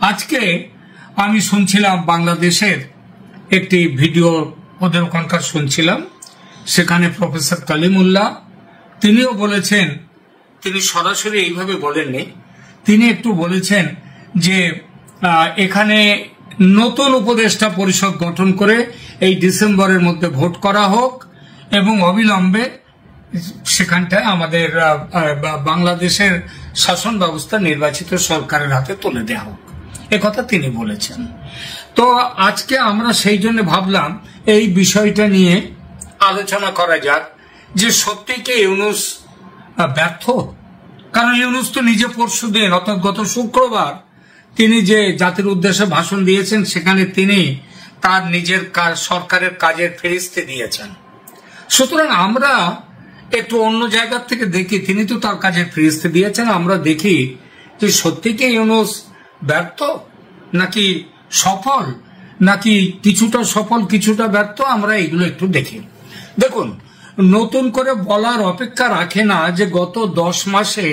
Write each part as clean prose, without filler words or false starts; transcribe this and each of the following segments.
আজকে আমি শুনছিলাম বাংলাদেশের একটি ভিডিও, ওদের ওখানকার শুনছিলাম, সেখানে প্রফেসর কালিমুল্লাহ তিনিও বলেছেন, তিনি সরাসরি এইভাবে বলেননি, তিনি একটু বলেছেন যে এখানে নতুন উপদেষ্টা পরিষদ গঠন করে এই ডিসেম্বরের মধ্যে ভোট করা হোক এবং অবিলম্বে সেখানটায় আমাদের বাংলাদেশের শাসন ব্যবস্থা নির্বাচিত সরকারের হাতে তুলে দেওয়া হোক, একথা তিনি বলেছেন। তো আজকে আমরা সেই জন্য ভাবলাম এই বিষয়টা নিয়ে আলোচনা করা যাক যে সত্যি কি ইউনূস ব্যর্থ? কারণ ইউনূস তো নিজে পরশুদিন অর্থাৎ গত শুক্রবার তিনি যে জাতির উদ্দেশ্যে ভাষণ দিয়েছেন সেখানে তিনি তার নিজের সরকারের কাজের ফেরিস্তে দিয়েছেন। সুতরাং আমরা একটু অন্য জায়গার থেকে দেখি, তিনি তো তার কাজের ফেরিস্তে দিয়েছেন, আমরা দেখি যে সত্যি কি ইউনূস ব্যর্থ নাকি সফল, নাকি কিছুটা সফল কিছুটা ব্যর্থ, আমরা এগুলো একটু দেখি। দেখুন, নতুন করে বলার অপেক্ষা রাখে না যে গত 10 মাসে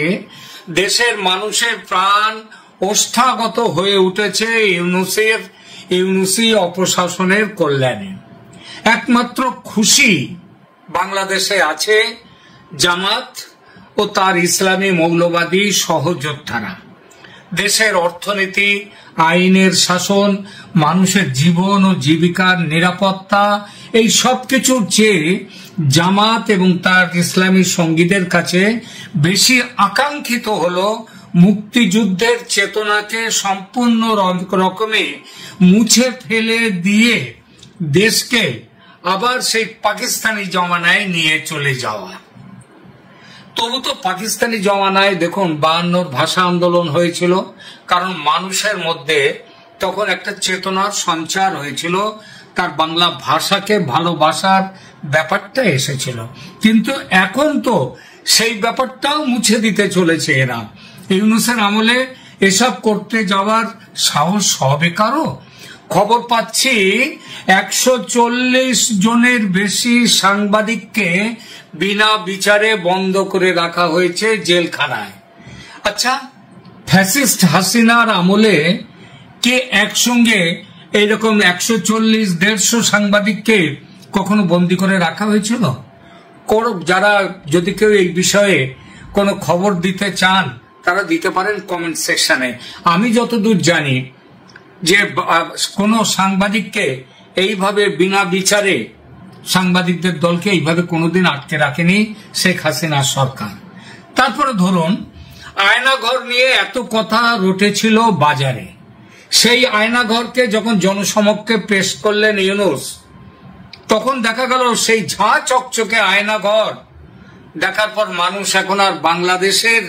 দেশের মানুষের প্রাণ ওষ্ঠাগত হয়ে উঠেছে ইউনূসী অপশাসনের কল্যাণে। একমাত্র খুশি বাংলাদেশে আছে জামাত ও তার ইসলামী মৌলবাদী সহযোদ্ধারা। দেশের অর্থনীতি, আইনের শাসন, মানুষের জীবন ও জীবিকার নিরাপত্তা, এই সব কিছুর চেয়ে জামাত এবং তার ইসলামী সঙ্গীদের কাছে বেশি আকাঙ্ক্ষিত হলো মুক্তিযুদ্ধের চেতনাকে সম্পূর্ণ রকমে মুছে ফেলে দিয়ে দেশকে আবার সেই পাকিস্তানি জমানায় নিয়ে চলে যাওয়া। তবু তো পাকিস্তানি জমানায় দেখুন 52 ভাষা আন্দোলন হয়েছিল, কারণ মানুষের মধ্যে তখন একটা চেতনার সঞ্চার হয়েছিল, তার বাংলা ভাষাকে ভালোবাসার ব্যাপারটা এসেছিল। কিন্তু এখন তো সেই ব্যাপারটাও মুছে দিতে চলেছে এরা। ইউনূসের আমলে এসব করতে যাওয়ার সাহস হবে কারো? খবর পাচ্ছি 140 জনের বেশি সাংবাদিককে বিনা বিচারে বন্ধ করে রাখা হয়েছে জেলখানায়। আচ্ছা, ফ্যাসিস্ট হাসিনার আমলে কে একসঙ্গে এইরকম 140-150 সাংবাদিককে কখনো বন্দী করে রাখা হয়েছিল? যারা যদি কেউ এই বিষয়ে কোনো খবর দিতে চান তারা দিতে পারেন কমেন্ট সেকশনে। আমি যতদূর জানি যে কোনো সাংবাদিককে এইভাবে বিনা বিচারে সাংবাদিকদের দলকে এইভাবে কোনোদিন আটকে রাখেনি শেখ হাসিনার সরকার। তারপরে ধরুন, আয়নাঘর নিয়ে এত কথা রটেছিল বাজারে, সেই আয়নাঘরকে যখন জনসমক্ষে পেশ করলেন ইউনূস, তখন দেখা গেল সেই ঝাঁ চকচকে আয়নাঘর দেখার পর মানুষ এখন আর বাংলাদেশের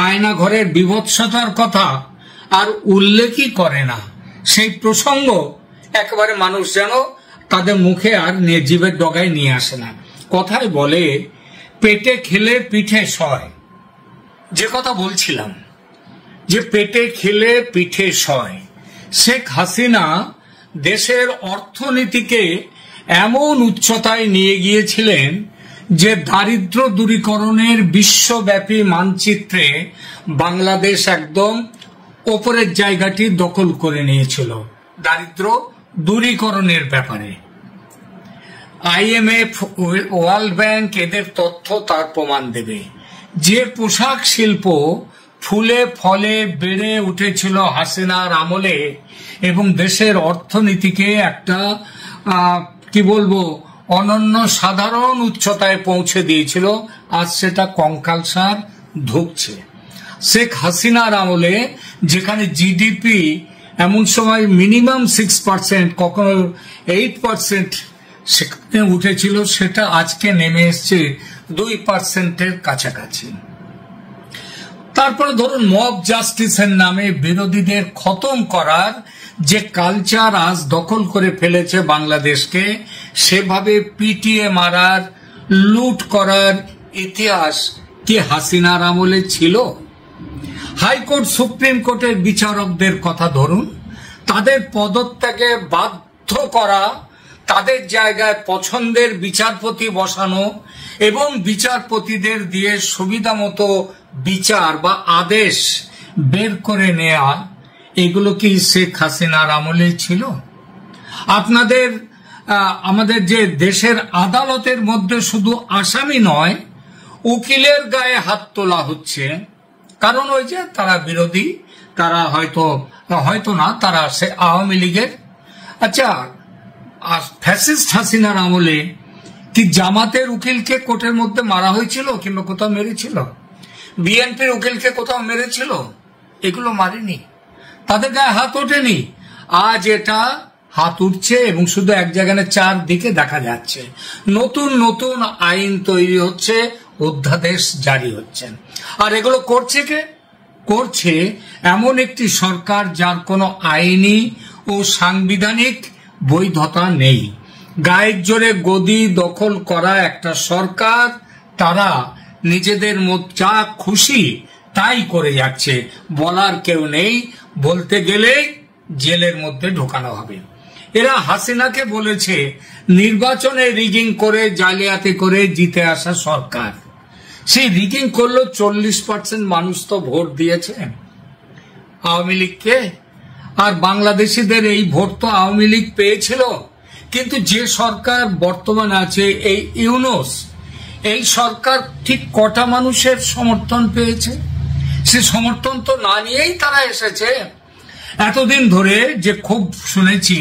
আয়নাঘরের বিভৎসতার কথা আর উল্লেখই করে না। সেই প্রসঙ্গ একেবারে মানুষ যেন তাদের মুখে আর জিভের ডগায় নিয়ে আসে না। কথায় বলে পেটে খেলে পিঠে সয়, যে কথা বলছিলাম যে পেটে খেলে পিঠে সয়। শেখ হাসিনা দেশের অর্থনীতিকে এমন উচ্চতায় নিয়ে গিয়েছিলেন যে দারিদ্র দূরীকরণের বিশ্বব্যাপী মানচিত্রে বাংলাদেশ একদম ওপরের জায়গাটি দখল করে নিয়েছিল দারিদ্র দূরীকরণের ব্যাপারে। IMF, ওয়ার্ল্ড ব্যাংক এদের তথ্য তার প্রমাণ দেবে। যে পোশাক শিল্প ফুলে ফলে বেড়ে উঠেছিল হাসিনার আমলে এবং দেশের অর্থনীতিকে একটা কি বলবো অনন্য সাধারণ উচ্চতায় পৌঁছে দিয়েছিল, আজ সেটা কঙ্কালসার ধুঁকছে। শেখ হাসিনার আমলে যেখানে জিডিপি এমন সময় মিনিমাম 6%, কখনো 8% সেখানে উঠেছিল, সেটা আজকে নেমে এসছে 2%-এর কাছাকাছি। তারপরে ধরুন, মব জাস্টিসের নামে বিরোধীদের খতম করার যে কালচার আজ দখল করে ফেলেছে বাংলাদেশকে, সেভাবে পিটিয়ে মারার, লুট করার ইতিহাস কি হাসিনার আমলে ছিল? হাইকোর্ট, সুপ্রিম কোর্টের বিচারকদের কথা ধরুন, তাদের পদত্যাগে বাধ্য করা, তাদের জায়গায় পছন্দের বিচারপতি বসানো এবং বিচারপতিদের দিয়ে সুবিধা মতো বিচার বা আদেশ বের করে নেওয়া, এগুলো কি শেখ হাসিনার আমলে ছিল? আপনাদের আমাদের যে দেশের আদালতের মধ্যে শুধু আসামি নয়, উকিলের গায়ে হাত তোলা হচ্ছে, কারণ ওই যে তারা বিরোধী, তারা হয়তো না, তারা আওয়ামী লীগের। আচ্ছা, ফ্যাসিস্ট হাসিনার আমলে কি জামাতের উকিলকে কোর্টের মধ্যে মারা হয়েছিল কিংবা কোথাও মেরেছিল? বিএনপির উকিলকে কোথাও মেরেছিল? এগুলো মারেনি, তাদের গায়ে হাত ওঠেনি। আজ এটা হাত উঠছে এবং শুধু এক জায়গায় চারদিকে দেখা যাচ্ছে। নতুন নতুন আইন তৈরি হচ্ছে, অধ্যাদেশ জারি হচ্ছে। আর এগুলো করছে কে? করছে এমন একটি সরকার যার কোনো আইনি ও সাংবিধানিক বৈধতা নেই। গায়ের জোরে গদি দখল করা একটা সরকার, তারা নিজেদের মধ্যে যা খুশি তাই করে যাচ্ছে, বলার কেউ নেই, বলতে গেলে জেলের মধ্যে ঢোকানো হবে। এরা হাসিনাকে বলেছে নির্বাচনে রিগিং করে, জালিয়াতি করে জিতে আসা সরকার। সেই রিগিং করলো, 40% মানুষ তো ভোট দিয়েছে আওয়ামী লীগকে, আর বাংলাদেশিদের এই ভোট তো আওয়ামী লীগ পেয়েছিল। কিন্তু যে সরকার বর্তমান আছে, এই ইউনূস, এই সরকার ঠিক কটা মানুষের সমর্থন পেয়েছে? সে সমর্থন তো না নিয়েই তারা এসেছে। এতদিন ধরে যে খুব শুনেছি,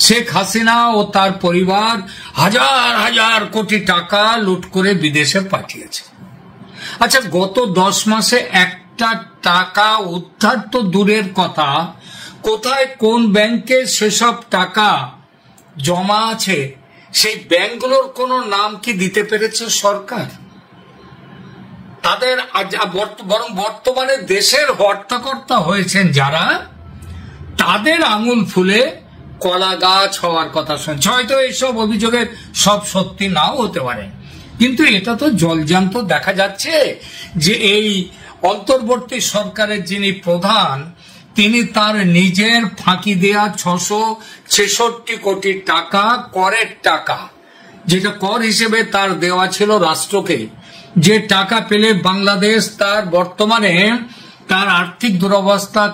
শেখ হাসিনা ও তার পরিবার হাজার হাজার কোটি টাকা লুট করে বিদেশে পাঠিয়েছে। আচ্ছা, গত 10 মাসে একটা টাকা উদ্ধার তো দূরের কথা, কোথায় কোন ব্যাংকে সেসব টাকা জমা আছে সেই ব্যাংকগুলোর কোনো নাম কি দিতে পেরেছে সরকার? তাদের বরং বর্তমানে দেশের হর্তাকর্তা হয়েছেন যারা, তাদের আঙুল ফুলে কলা গাছ হওয়ার কথা শুনছে। হয়তো এইসব অভিযোগের সব সত্যি নাও হতে পারে, কিন্তু এটা তো জলজান্ত দেখা যাচ্ছে যে এই অন্তর্বর্তী সরকারের যিনি প্রধান, তিনি তার নিজের ফাঁকি দেয়া 666 কোটি টাকা, করের টাকা, যেটা কর হিসেবে তার দেওয়া ছিল রাষ্ট্রকে, যে টাকা পেলে বাংলাদেশ তার বর্তমানে তার আর্থিক দুরবস্থা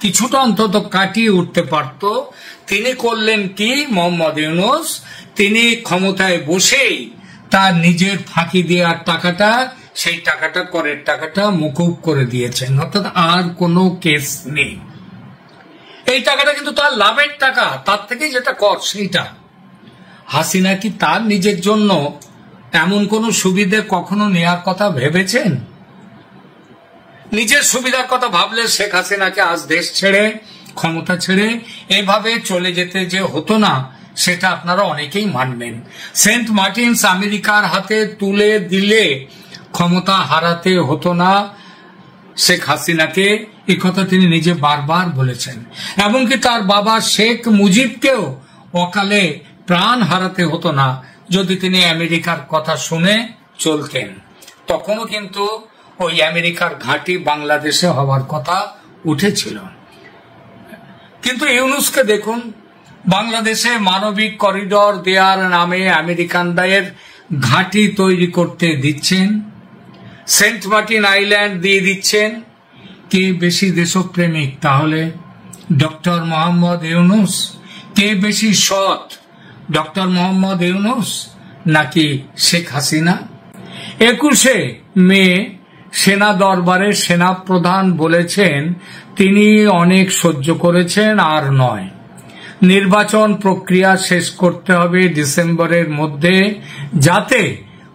কিছুটা অন্তত কাটিয়ে উঠতে পারত, তিনি করলেন কি? মোহাম্মদ ইউনূস, তিনি ক্ষমতায় বসেই তার নিজের ফাঁকি দেওয়ার টাকাটা, সেই টাকাটা, করের টাকাটা মুকুব করে দিয়েছেন, অর্থাৎ আর কোনো কেস নেই। এই টাকাটা কিন্তু তার লাভের টাকা, তার থেকে যেটা কর সেইটা। হাসিনা কি তার নিজের জন্য এমন কোন সুবিধে কখনো নেওয়ার কথা ভেবেছেন? নিজের সুবিধার কথা ভাবলে শেখ হাসিনাকে আজ দেশ ছেড়ে, ক্ষমতা ছেড়ে এভাবে চলে যেতে যে হতো না, সেটা আপনারা অনেকেই মানবেন। সেন্ট মার্টিনস আমেরিকার হাতে তুলে দিলে ক্ষমতা হারাতে হতো না শেখ হাসিনাকে, এই কথা তিনি নিজে বারবার বলেছেন। এমনকি তার বাবা শেখ মুজিবকেও অকালে প্রাণ হারাতে হতো না যদি তিনি আমেরিকার কথা শুনে চলতেন। তখনও কিন্তু ওই আমেরিকার ঘাঁটি বাংলাদেশে হওয়ার কথা উঠেছিল। কিন্তু ইউনূসকে দেখুন, বাংলাদেশে মানবিক করিডোর দেওয়ার নামে আমেরিকানদের ঘাঁটি তৈরি করতে দিচ্ছেন, সেন্ট মার্টিন আইল্যান্ড দিয়ে দিচ্ছেন। কে বেশি দেশপ্রেমিক তাহলে? ডক্টর মোহাম্মদ ইউনূস? কে বেশি সৎ, ডক্টর মোহাম্মদ ইউনূস নাকি শেখ হাসিনা? 21শে মে সেনা দরবারে সেনাপ্রধান বলেছেন তিনি অনেক সহ্য করেছেন, আর নয়, নির্বাচন প্রক্রিয়া শেষ করতে হবে ডিসেম্বরের মধ্যে, যাতে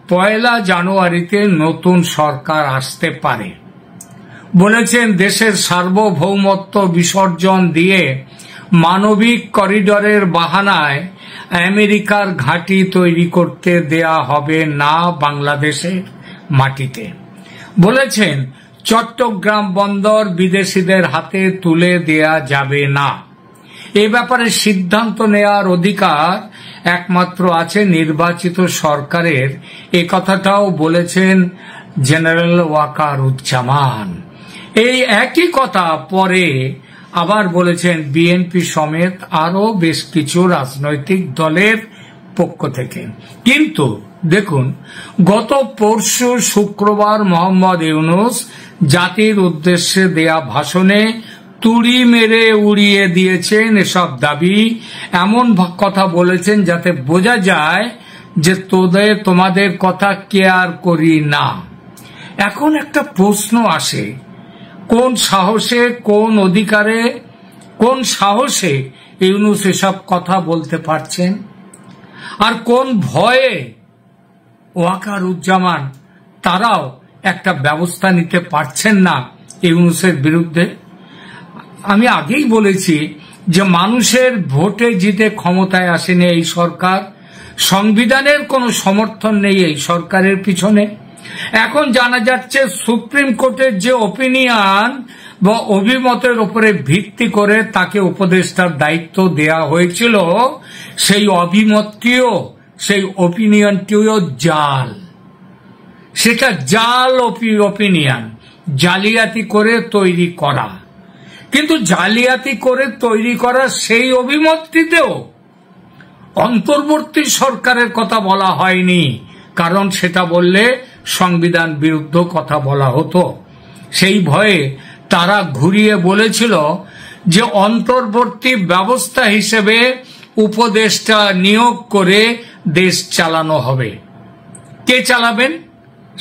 1 জানুয়ারিতে নতুন সরকার আসতে পারে। বলেছেন দেশের সার্বভৌমত্ব বিসর্জন দিয়ে মানবিক করিডোরের বাহানায় আমেরিকার ঘাঁটি তৈরি করতে দেয়া হবে না বাংলাদেশের মাটিতে। বলেছেন চট্টগ্রাম বন্দর বিদেশিদের হাতে তুলে দেয়া যাবে না। এ ব্যাপারে সিদ্ধান্ত নেয়ার অধিকার একমাত্র আছে নির্বাচিত সরকারের, এ কথাটাও বলেছেন জেনারেল ওয়াকারুজ্জামান। এই একই কথা পরে আবার বলেছেন বিএনপি সমেত আরো বেশ কিছু রাজনৈতিক দলের পক্ষ থেকে। কিন্তু দেখুন, গত পরশু শুক্রবার মোহাম্মদ ইউনূস জাতির উদ্দেশ্যে দেয়া ভাষণে তুড়ি মেরে উড়িয়ে দিয়েছেন এসব দাবি। এমন কথা বলেছেন যাতে বোঝা যায় যে তোমাদের কথা কেয়ার করি না। এখন একটা প্রশ্ন আসে, কোন সাহসে, কোন অধিকারে, কোন সাহসে ইউনূস এসব কথা বলতে পারছেন? আর কোন ভয়ে ওয়াকারুজ্জামান তারাও একটা ব্যবস্থা নিতে পারছেন না ইউনূসের বিরুদ্ধে? আমি আগেই বলেছি যে মানুষের ভোটে জিতে ক্ষমতায় আসেনি এই সরকার, সংবিধানের কোনো সমর্থন নেই এই সরকারের পিছনে। এখন জানা যাচ্ছে সুপ্রিম কোর্টের যে ওপিনিয়ন বা অভিমতের উপরে ভিত্তি করে তাকে উপদেষ্টার দায়িত্ব দেয়া হয়েছিল, সেই অভিমতটিও, সেই ওপিনিয়নটিও জাল। সেটা জাল ওপিনিয়ন, জালিয়াতি করে তৈরি করা। কিন্তু জালিয়াতি করে তৈরি করা সেই অভিমতটিতেও অন্তর্বর্তী সরকারের কথা বলা হয়নি, কারণ সেটা বললে সংবিধান বিরুদ্ধ কথা বলা হতো। সেই ভয়ে তারা ঘুরিয়ে বলেছিল যে অন্তর্বর্তী ব্যবস্থা হিসেবে উপদেষ্টা নিয়োগ করে দেশ চালানো হবে। কে চালাবেন?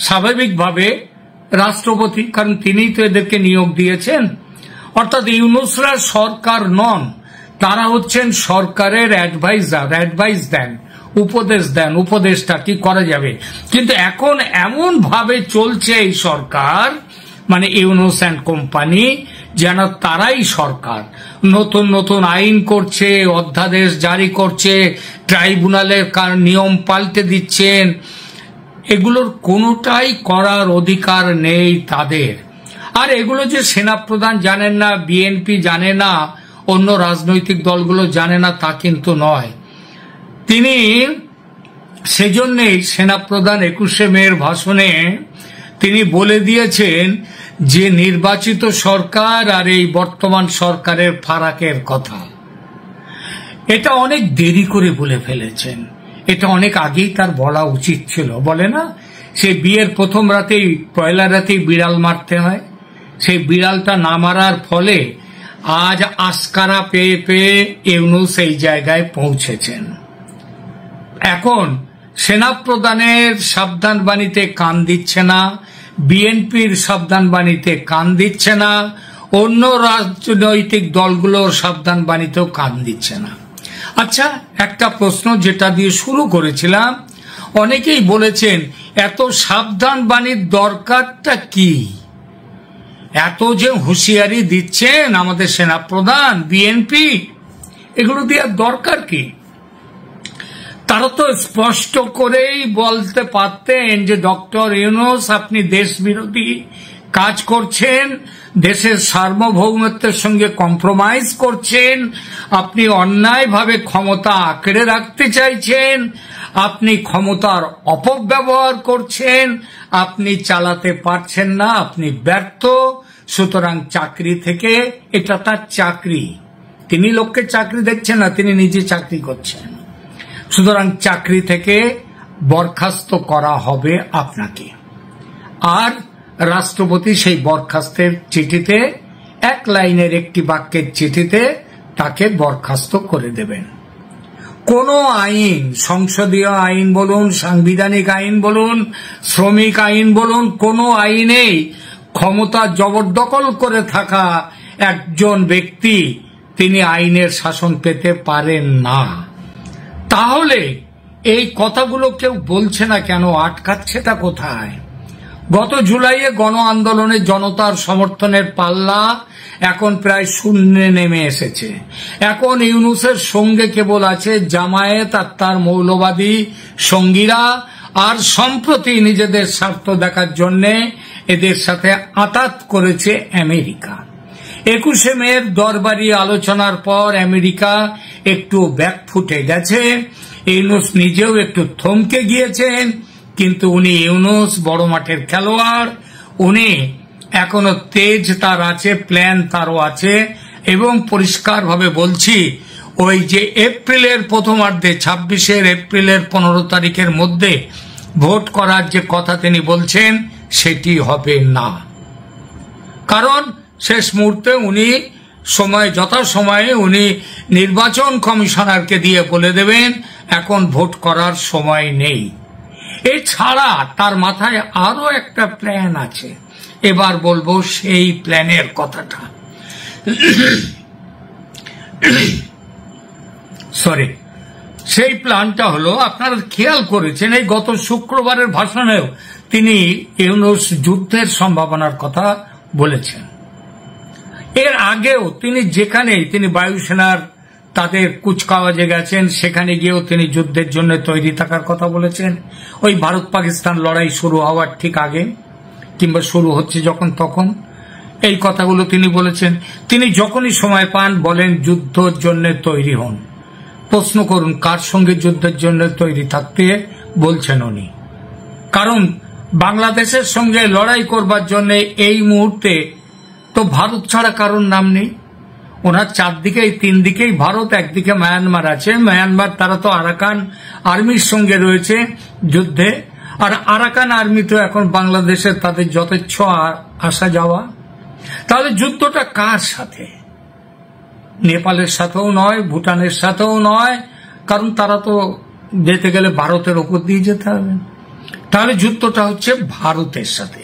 স্বাভাবিকভাবে রাষ্ট্রপতি, কারণ তিনিই তো এদেরকে নিয়োগ দিয়েছেন। অর্থাৎ ইউনূসরা সরকার নন, তারা হচ্ছেন সরকারের অ্যাডভাইজার, অ্যাডভাইস দেন, উপদেশ দেন, উপদেশটা কি করা যাবে। কিন্তু এখন এমন ভাবে চলছে এই সরকার, মানে ইউনূস অ্যান্ড কোম্পানি, যেন তারাই সরকার। নতুন নতুন আইন করছে, অধ্যাদেশ জারি করছে, ট্রাইব্যুনালের নিয়ম পাল্টে দিচ্ছেন। এগুলোর কোনোটাই করার অধিকার নেই তাদের। আর এগুলো যে সেনাপ্রধান জানেন না, বিএনপি জানে না, অন্য রাজনৈতিক দলগুলো জানে না তা কিন্তু নয়। তিনি সেজন্যই সেনাপ্রধান 21শে মের ভাষণে তিনি বলে দিয়েছেন যে নির্বাচিত সরকার আর এই বর্তমান সরকারের ফারাকের কথা। এটা অনেক দেরি করে বলে ফেলেছেন, এটা অনেক আগেই তার বলা উচিত ছিল। বলে না, সে বিয়ের প্রথম রাতেই, পয়লা রাতেই বিড়াল মারতে হয়। সেই বিড়ালটা না মারার ফলে আজ আস্কারা পেয়ে পেয়ে ইউনূস এই জায়গায় পৌঁছেছেন। এখন সেনাপ্রধানের সাবধান বাণীতে কান দিচ্ছে না, বিএনপির সাবধান বাণীতে কান দিচ্ছে না, অন্য রাজনৈতিক দলগুলোর সাবধান বাণীতেও কান দিচ্ছে না। আচ্ছা, একটা প্রশ্ন যেটা দিয়ে শুরু করেছিলাম, অনেকেই বলেছেন এত সাবধান বাণীর দরকারটা কি? এত যে হুঁশিয়ারি দিচ্ছেন আমাদের সেনাপ্রধান, বিএনপি, এগুলো দেওয়ার দরকার কি? তারা তো স্পষ্ট করেই বলতে পারতেন যে ডক্টর ইউনূস আপনি দেশ বিরোধী কাজ করছেন, দেশের সার্বভৌমত্বের সঙ্গে কম্প্রোমাইজ করছেন, আপনি অন্যায়ভাবে ক্ষমতা আঁকড়ে রাখতে চাইছেন, আপনি ক্ষমতার অপব্যবহার করছেন, আপনি চালাতে পারছেন না, আপনি ব্যর্থ। সুতরাং চাকরি থেকে, এটা তার চাকরি, তিনি লোককে চাকরি দিচ্ছেন না, তিনি নিজে চাকরি করছেন, সুতরাং চাকরি থেকে বরখাস্ত করা হবে আপনাকে। আর রাষ্ট্রপতি সেই বরখাস্তের চিঠিতে, এক লাইনের একটি বাক্যের চিঠিতে তাকে বরখাস্ত করে দেবেন। কোন আইন, সংসদীয় আইন বলুন, সাংবিধানিক আইন বলুন, শ্রমিক আইন বলুন, কোন আইনেই ক্ষমতা জবরদখল করে থাকা একজন ব্যক্তি তিনি আইনের শাসন পেতে পারেন না। তাহলে এই কথাগুলো কেউ বলছে না কেন? আটকাচ্ছেটা কোথায়? গত জুলাইয়ে গণ আন্দোলনে জনতার সমর্থনের পাল্লা এখন প্রায় শূন্যে নেমে এসেছে। এখন ইউনূসের সঙ্গে কেবল আছে জামায়াত আর তার মৌলবাদী সঙ্গীরা, আর সম্প্রতি নিজেদের স্বার্থ দেখার জন্য এদের সাথে আঁতাত করেছে আমেরিকা। 21শে মের দরবারি আলোচনার পর আমেরিকা একটু ব্যাকফুটে গেছে, ইউনূস নিজেও একটু থমকে গিয়েছেন। কিন্তু উনি ইউনূস বড় মাঠের খেলোয়াড়, উনি এখনো তেজ তার আছে, প্ল্যান তারও আছে। এবং পরিষ্কারভাবে বলছি, ওই যে এপ্রিলের প্রথমার্ধে, 26 এপ্রিলের 15 তারিখের মধ্যে ভোট করার যে কথা তিনি বলছেন, সেটি হবে না। কারণ শেষ মুহূর্তে উনি সময় যথাসময়ে উনি নির্বাচন কমিশনারকে দিয়ে বলে দেবেন এখন ভোট করার সময় নেই। এছাড়া তার মাথায় আরো একটা প্ল্যান আছে, এবার বলবো সেই প্ল্যানের কথাটা। সরি, সেই প্ল্যানটা হলো, আপনারা খেয়াল করেছেন এই গত শুক্রবারের ভাষণেও তিনি ইউনূস যুদ্ধের সম্ভাবনার কথা বলেছেন। এর আগেও তিনি যেখানেই তিনি বায়ুসেনার তাদের কুচকাওয়াজে গেছেন, সেখানে গিয়েও তিনি যুদ্ধের জন্য তৈরি থাকার কথা বলেছেন। ওই ভারত পাকিস্তান লড়াই শুরু হওয়ার ঠিক আগে কিংবা শুরু হচ্ছে যখন, তখন এই কথাগুলো তিনি বলেছেন। তিনি যখনই সময় পান বলেন যুদ্ধের জন্য তৈরি হন। প্রশ্ন করুন কার সঙ্গে যুদ্ধের জন্য তৈরি থাকতে বলছেন উনি? কারণ বাংলাদেশের সঙ্গে লড়াই করবার জন্য এই মুহূর্তে তো ভারত ছাড়া কারোর নাম নেই। ওনার চারদিকেই, তিন দিকেই ভারত, একদিকে মায়ানমার আছে। মায়ানমার তারা তো আরাকান আর্মির সঙ্গে রয়েছে যুদ্ধে, আর আরাকান আর্মি তো এখন বাংলাদেশের তাদের যথেচ্ছ আসা যাওয়া। তাহলে যুদ্ধটা কার সাথে? নেপালের সাথেও নয়, ভুটানের সাথেও নয়, কারণ তারা তো যেতে গেলে ভারতের ওপর দিয়ে যেতে হবে। তাহলে যুদ্ধটা হচ্ছে ভারতের সাথে।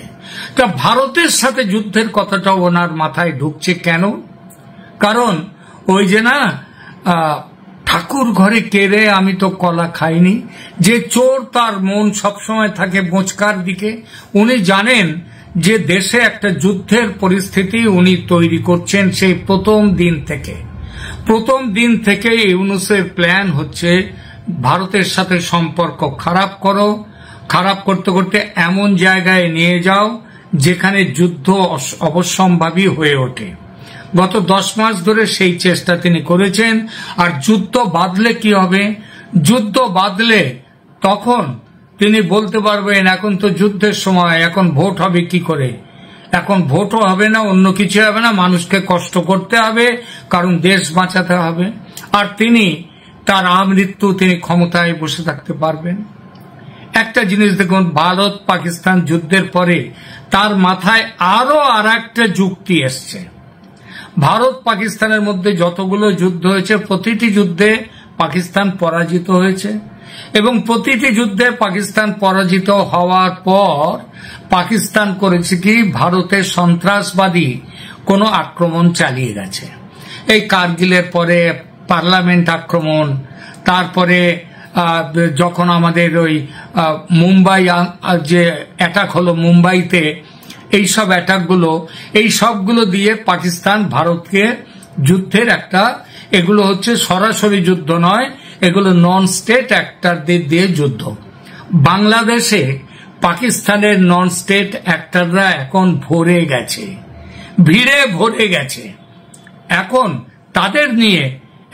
তা ভারতের সাথে যুদ্ধের কথাটা ওনার মাথায় ঢুকছে কেন? কারণ ওই যে না, ঠাকুর ঘরে কেড়ে আমি তো কলা খাইনি, যে চোর তার মন সবসময় থাকে বোচকার দিকে। উনি জানেন যে দেশে একটা যুদ্ধের পরিস্থিতি উনি তৈরি করছেন সেই প্রথম দিন থেকে ইউনূসের প্ল্যান হচ্ছে ভারতের সাথে সম্পর্ক খারাপ করো, খারাপ করতে করতে এমন জায়গায় নিয়ে যাও যেখানে যুদ্ধ অবশ্যম্ভাবী হয়ে ওঠে। গত 10 মাস ধরে সেই চেষ্টা তিনি করেছেন। আর যুদ্ধ বাঁধলে কি হবে? যুদ্ধ বাঁধলে তখন তিনি বলতে পারবেন এখন তো যুদ্ধের সময়, এখন ভোট হবে কি করে? এখন ভোটও হবে না, অন্য কিছু হবে না, মানুষকে কষ্ট করতে হবে, কারণ দেশ বাঁচাতে হবে। আর তিনি তার আমৃত্যু তিনি ক্ষমতায় বসে থাকতে পারবেন। একটা জিনিস দেখুন, ভারত পাকিস্তান যুদ্ধের পরে তার মাথায় আরো আর একটা যুক্তি এসছে। ভারত পাকিস্তানের মধ্যে যতগুলো যুদ্ধ হয়েছে প্রতিটি যুদ্ধে পাকিস্তান পরাজিত হয়েছে, এবং প্রতিটি যুদ্ধে পাকিস্তান পরাজিত হওয়ার পর পাকিস্তান করেছে কি, ভারতের সন্ত্রাসবাদী কোনো আক্রমণ চালিয়ে গেছে। এই কারগিলের পরে পার্লামেন্ট আক্রমণ, তারপরে যখন আমাদের ওই মুম্বাই যে অ্যাটাক হলো মুম্বাইতে, এই সব অ্যাটাকগুলো, এই সবগুলো দিয়ে পাকিস্তান ভারতকে যুদ্ধের একটা, এগুলো হচ্ছে সরাসরি যুদ্ধ নয়, এগুলো নন স্টেট অ্যাক্টরদের দিয়ে যুদ্ধ। বাংলাদেশে পাকিস্তানের নন স্টেট অ্যাক্টররা এখন ভরে গেছে, ভিড়ে ভরে গেছে। এখন তাদের নিয়ে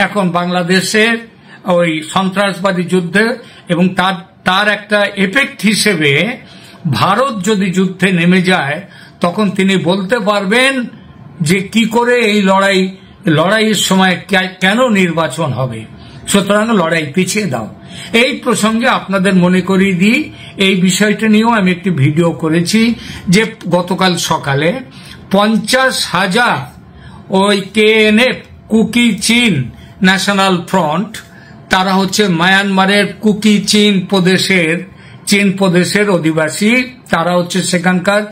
এখন বাংলাদেশের ওই সন্ত্রাসবাদী যুদ্ধে, এবং তার একটা এফেক্ট হিসেবে ভারত যদি যুদ্ধে নেমে যায় তখন তিনি বলতে পারবেন যে কি করে এই লড়াইয়ের সময় কেন নির্বাচন হবে, সুতরাং লড়াই পিছিয়ে দাও। এই প্রসঙ্গে আপনাদের মনে করিয়ে দিই, এই বিষয়টা নিয়েও আমি একটি ভিডিও করেছি যে গতকাল সকালে 50,000 ওই KNF কুকি চীন ন্যাশনাল ফ্রন্ট, তারা হচ্ছে মায়ানমারের কুকি চীন প্রদেশের অধিবাসী, তারা হচ্ছে সেখানকার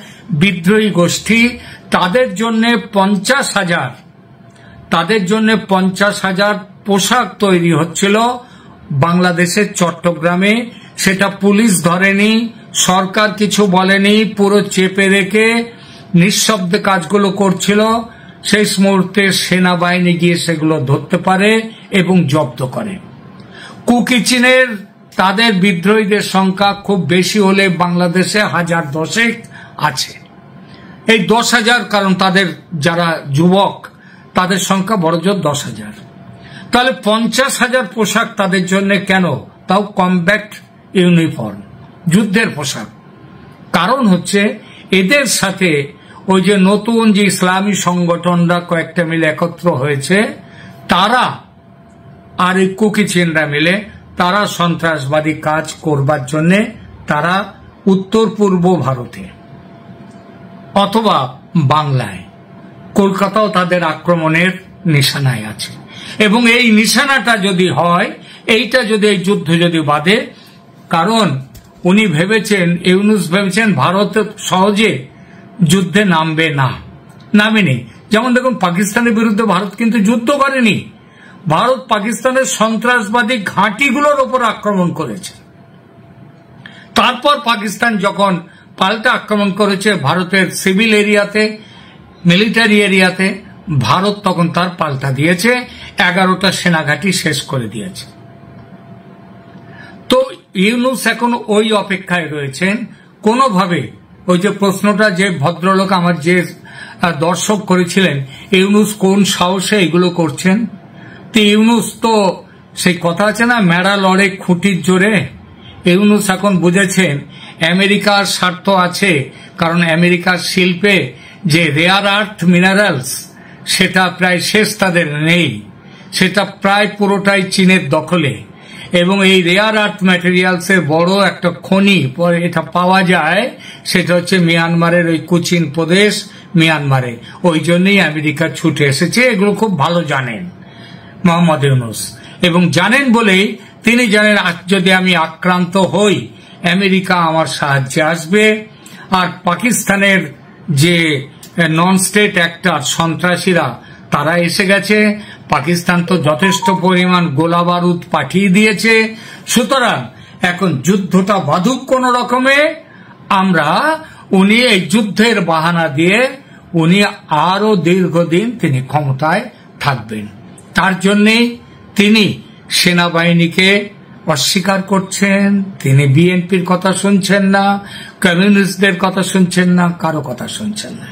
বিদ্রোহী গোষ্ঠী। তাদের জন্য 50,000 পোশাক তৈরি হচ্ছিল বাংলাদেশের চট্টগ্রামে। সেটা পুলিশ ধরেনি, সরকার কিছু বলেনি, পুরো চেপে রেখে নিঃশব্দে কাজগুলো করছিল। সেই মুহূর্তে সেনাবাহিনী গিয়ে সেগুলো ধরতে পারে এবং জব্দ করে। কুকি চীনের তাদের বিদ্রোহীদের সংখ্যা খুব বেশি হলে বাংলাদেশে 10,000 আছে। এই 10,000 কারণ তাদের যারা যুবক তাদের সংখ্যা বড়জোর 10,000। তাহলে 50,000 পোশাক তাদের জন্য কেন? তাও কমব্যাট ইউনিফর্ম, যুদ্ধের পোশাক। কারণ হচ্ছে এদের সাথে ওই যে নতুন যে ইসলামী সংগঠনরা কয়েকটা মিলে একত্র হয়েছে, তারা আর এই কুকি চীনরা মিলে তারা সন্ত্রাসবাদী কাজ করবার জন্য তারা উত্তর পূর্ব ভারতে অথবা বাংলায়, কলকাতাও তাদের আক্রমণের নিশানায় আছে। এবং এই নিশানাটা যদি হয়, এইটা যদি এই যুদ্ধ যদি বাধে, কারণ উনি ভেবেছেন, ইউনূস ভেবেছেন ভারত সহজে যুদ্ধে নামেনি। যেমন দেখুন, পাকিস্তানের বিরুদ্ধে ভারত কিন্তু যুদ্ধ করেনি, ভারত পাকিস্তানের সন্ত্রাসবাদী ঘাঁটিগুলোর ওপর আক্রমণ করেছে। তারপর পাকিস্তান যখন পাল্টা আক্রমণ করেছে ভারতের সিভিল এরিয়াতে, মিলিটারি এরিয়াতে, ভারত তখন তার পাল্টা দিয়েছে, 11টা সেনাঘাঁটি শেষ করে দিয়েছে। তো ইউনূস এখন ওই অপেক্ষায় রয়েছেন, কোনোভাবে ওই যে প্রশ্নটা যে ভদ্রলোক আমার যে দর্শক করেছিলেন, ইউনূস কোন সাহসে এগুলো করছেন, তো ইউনূস তো সেই কথা আছে না, মেড়া লড়ে খুঁটির জোরে। ইউনূস এখন বুঝেছেন আমেরিকার স্বার্থ আছে, কারণ আমেরিকার শিল্পে যে রেয়ার আর্থ মিনারেলস সেটা প্রায় শেষ, তাদের নেই, সেটা প্রায় পুরোটাই চীনের দখলে। এবং এই রেয়ার আর্থ ম্যাটেরিয়ালসের বড় একটা খনি এটা পাওয়া যায়, সেটা হচ্ছে মিয়ানমারের ওই কুচিন প্রদেশ, মিয়ানমারে। ওই জন্যই আমেরিকা ছুটে এসেছে, এগুলো খুব ভালো জানেন মোহাম্মদ ইউনূস। এবং জানেন বলেই তিনি জানেন যদি আমি আক্রান্ত হই, আমেরিকা আমার সাহায্যে আসবে। আর পাকিস্তানের যে নন স্টেট অ্যাক্টর সন্ত্রাসীরা, তারা এসে গেছে, পাকিস্তান তো যথেষ্ট পরিমাণ গোলা বারুদ পাঠিয়ে দিয়েছে। সুতরাং এখন যুদ্ধটা বাধুক কোন রকমে, উনি এই যুদ্ধের বাহানা দিয়ে উনি আরো দীর্ঘদিন তিনি ক্ষমতায় থাকবেন। তার জন্যই তিনি সেনাবাহিনীকে অস্বীকার করছেন, তিনি বিএনপির কথা শুনছেন না, কমিউনিস্টদের কথা শুনছেন না, কারো কথা শুনছেন না।